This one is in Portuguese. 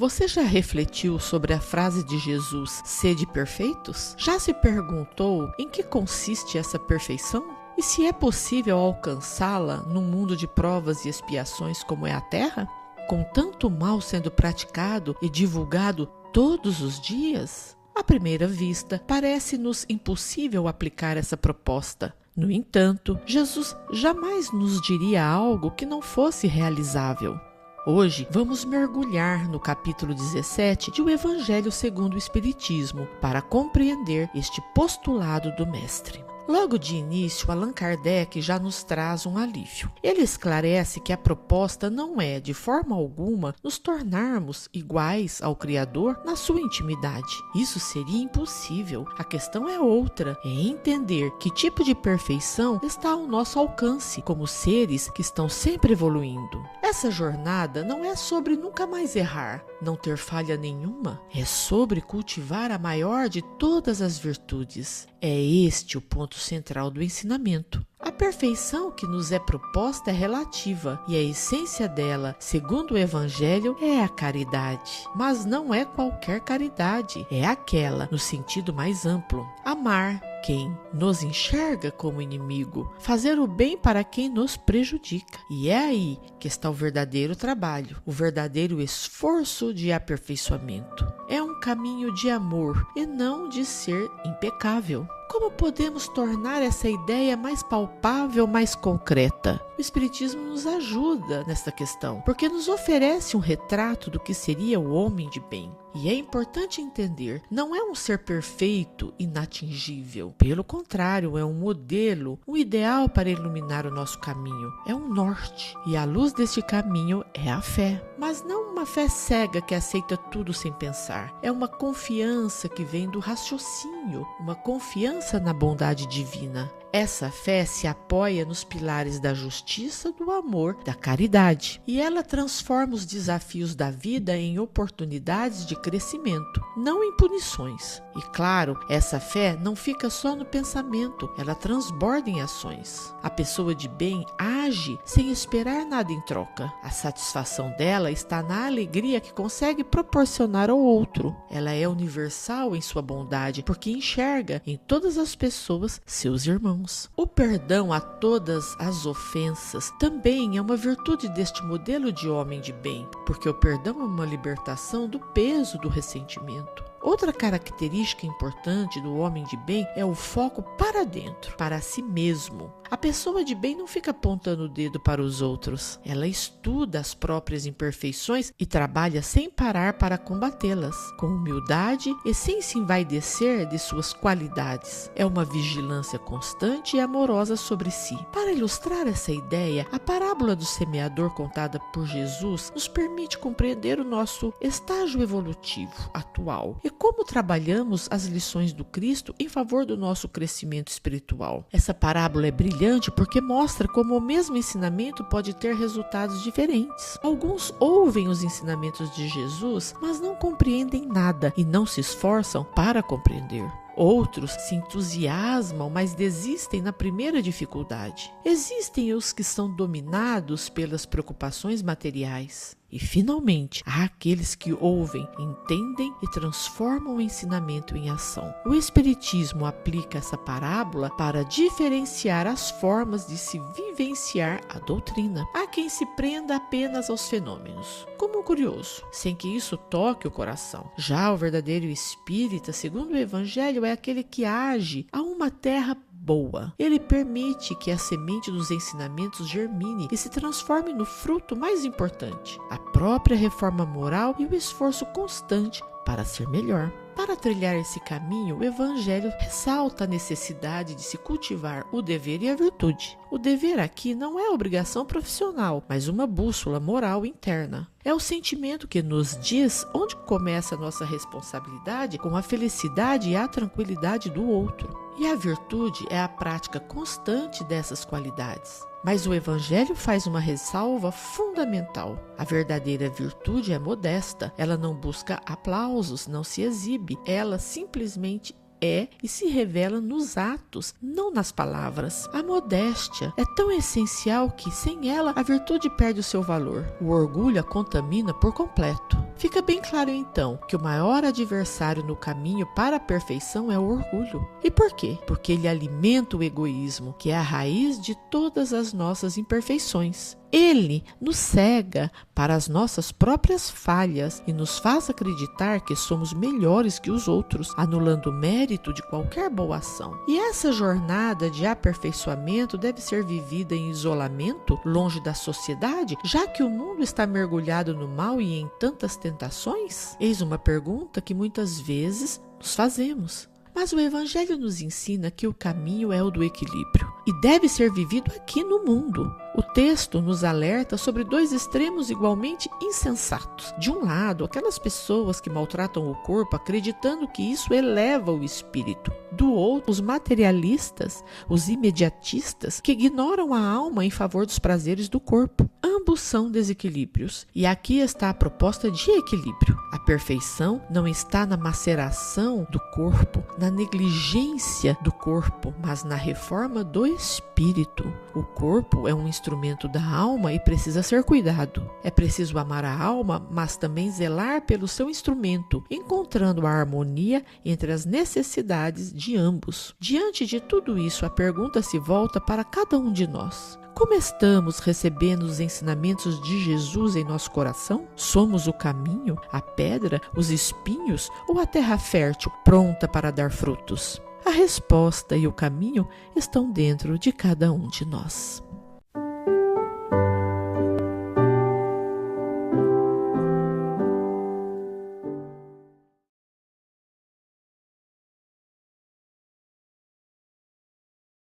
Você já refletiu sobre a frase de Jesus, sede perfeitos? Já se perguntou em que consiste essa perfeição? E se é possível alcançá-la num mundo de provas e expiações como é a Terra? Com tanto mal sendo praticado e divulgado todos os dias? À primeira vista, parece-nos impossível aplicar essa proposta. No entanto, Jesus jamais nos diria algo que não fosse realizável. Hoje vamos mergulhar no capítulo 17 de O Evangelho segundo o Espiritismo para compreender este postulado do Mestre. Logo de início, Allan Kardec já nos traz um alívio. Ele esclarece que a proposta não é, de forma alguma, nos tornarmos iguais ao Criador na sua intimidade. Isso seria impossível. A questão é outra, é entender que tipo de perfeição está ao nosso alcance, como seres que estão sempre evoluindo. Essa jornada não é sobre nunca mais errar, não ter falha nenhuma. É sobre cultivar a maior de todas as virtudes. É este o ponto central do ensinamento. A perfeição que nos é proposta é relativa e a essência dela, segundo o Evangelho, é a caridade. Mas não é qualquer caridade, é aquela no sentido mais amplo. Amar quem nos enxerga como inimigo, fazer o bem para quem nos prejudica. E é aí que está o verdadeiro trabalho, o verdadeiro esforço de aperfeiçoamento. É um caminho de amor e não de ser impecável. Como podemos tornar essa ideia mais palpável, mais concreta? O Espiritismo nos ajuda nesta questão, porque nos oferece um retrato do que seria o homem de bem. E é importante entender, não é um ser perfeito, inatingível. Pelo contrário, é um modelo, um ideal para iluminar o nosso caminho. É um norte. E a luz deste caminho é a fé. Mas não uma fé cega que aceita tudo sem pensar. É uma confiança que vem do raciocínio, uma confiança na bondade divina. Essa fé se apoia nos pilares da justiça, do amor, da caridade. E ela transforma os desafios da vida em oportunidades de crescimento, não em punições. E claro, essa fé não fica só no pensamento, ela transborda em ações. A pessoa de bem age sem esperar nada em troca. A satisfação dela está na alegria que consegue proporcionar ao outro. Ela é universal em sua bondade, porque enxerga em todas as pessoas seus irmãos. O perdão a todas as ofensas também é uma virtude deste modelo de homem de bem, porque o perdão é uma libertação do peso do ressentimento. Outra característica importante do homem de bem é o foco para dentro, para si mesmo. A pessoa de bem não fica apontando o dedo para os outros. Ela estuda as próprias imperfeições e trabalha sem parar para combatê-las, com humildade e sem se envaidecer de suas qualidades. É uma vigilância constante e amorosa sobre si. Para ilustrar essa ideia, a parábola do semeador contada por Jesus nos permite compreender o nosso estágio evolutivo atual e como trabalhamos as lições do Cristo em favor do nosso crescimento espiritual. Essa parábola é brilhante porque mostra como o mesmo ensinamento pode ter resultados diferentes. Alguns ouvem os ensinamentos de Jesus, mas não compreendem nada e não se esforçam para compreender. Outros se entusiasmam, mas desistem na primeira dificuldade. Existem os que são dominados pelas preocupações materiais. E, finalmente, há aqueles que ouvem, entendem e transformam o ensinamento em ação. O Espiritismo aplica essa parábola para diferenciar as formas de se vivenciar a doutrina. Há quem se prenda apenas aos fenômenos, como um curioso, sem que isso toque o coração. Já o verdadeiro espírita, segundo o Evangelho, é aquele que age a uma terra boa. Ele permite que a semente dos ensinamentos germine e se transforme no fruto mais importante, a própria reforma moral e o esforço constante para ser melhor. Para trilhar esse caminho, o Evangelho ressalta a necessidade de se cultivar o dever e a virtude. O dever aqui não é obrigação profissional, mas uma bússola moral interna. É o sentimento que nos diz onde começa a nossa responsabilidade com a felicidade e a tranquilidade do outro. E a virtude é a prática constante dessas qualidades. Mas o Evangelho faz uma ressalva fundamental. A verdadeira virtude é modesta. Ela não busca aplausos, não se exibe. Ela simplesmente é e se revela nos atos, não nas palavras. A modéstia é tão essencial que, sem ela, a virtude perde o seu valor. O orgulho a contamina por completo. Fica bem claro então que o maior adversário no caminho para a perfeição é o orgulho. E por quê? Porque ele alimenta o egoísmo, que é a raiz de todas as nossas imperfeições. Ele nos cega para as nossas próprias falhas e nos faz acreditar que somos melhores que os outros, anulando o mérito de qualquer boa ação. E essa jornada de aperfeiçoamento deve ser vivida em isolamento, longe da sociedade, já que o mundo está mergulhado no mal e em tantas tentações? Eis uma pergunta que muitas vezes nos fazemos. Mas o Evangelho nos ensina que o caminho é o do equilíbrio e deve ser vivido aqui no mundo. O texto nos alerta sobre dois extremos igualmente insensatos. De um lado, aquelas pessoas que maltratam o corpo acreditando que isso eleva o espírito. Do outro, os materialistas, os imediatistas, que ignoram a alma em favor dos prazeres do corpo. Ambos são desequilíbrios. E aqui está a proposta de equilíbrio. A perfeição não está na maceração do corpo, na negligência do corpo, mas na reforma do espírito. O corpo é um instrumento da alma e precisa ser cuidado. É preciso amar a alma, mas também zelar pelo seu instrumento, encontrando a harmonia entre as necessidades de ambos. Diante de tudo isso, a pergunta se volta para cada um de nós. Como estamos recebendo os ensinamentos de Jesus em nosso coração? Somos o caminho, a pedra, os espinhos ou a terra fértil, pronta para dar frutos? A resposta e o caminho estão dentro de cada um de nós.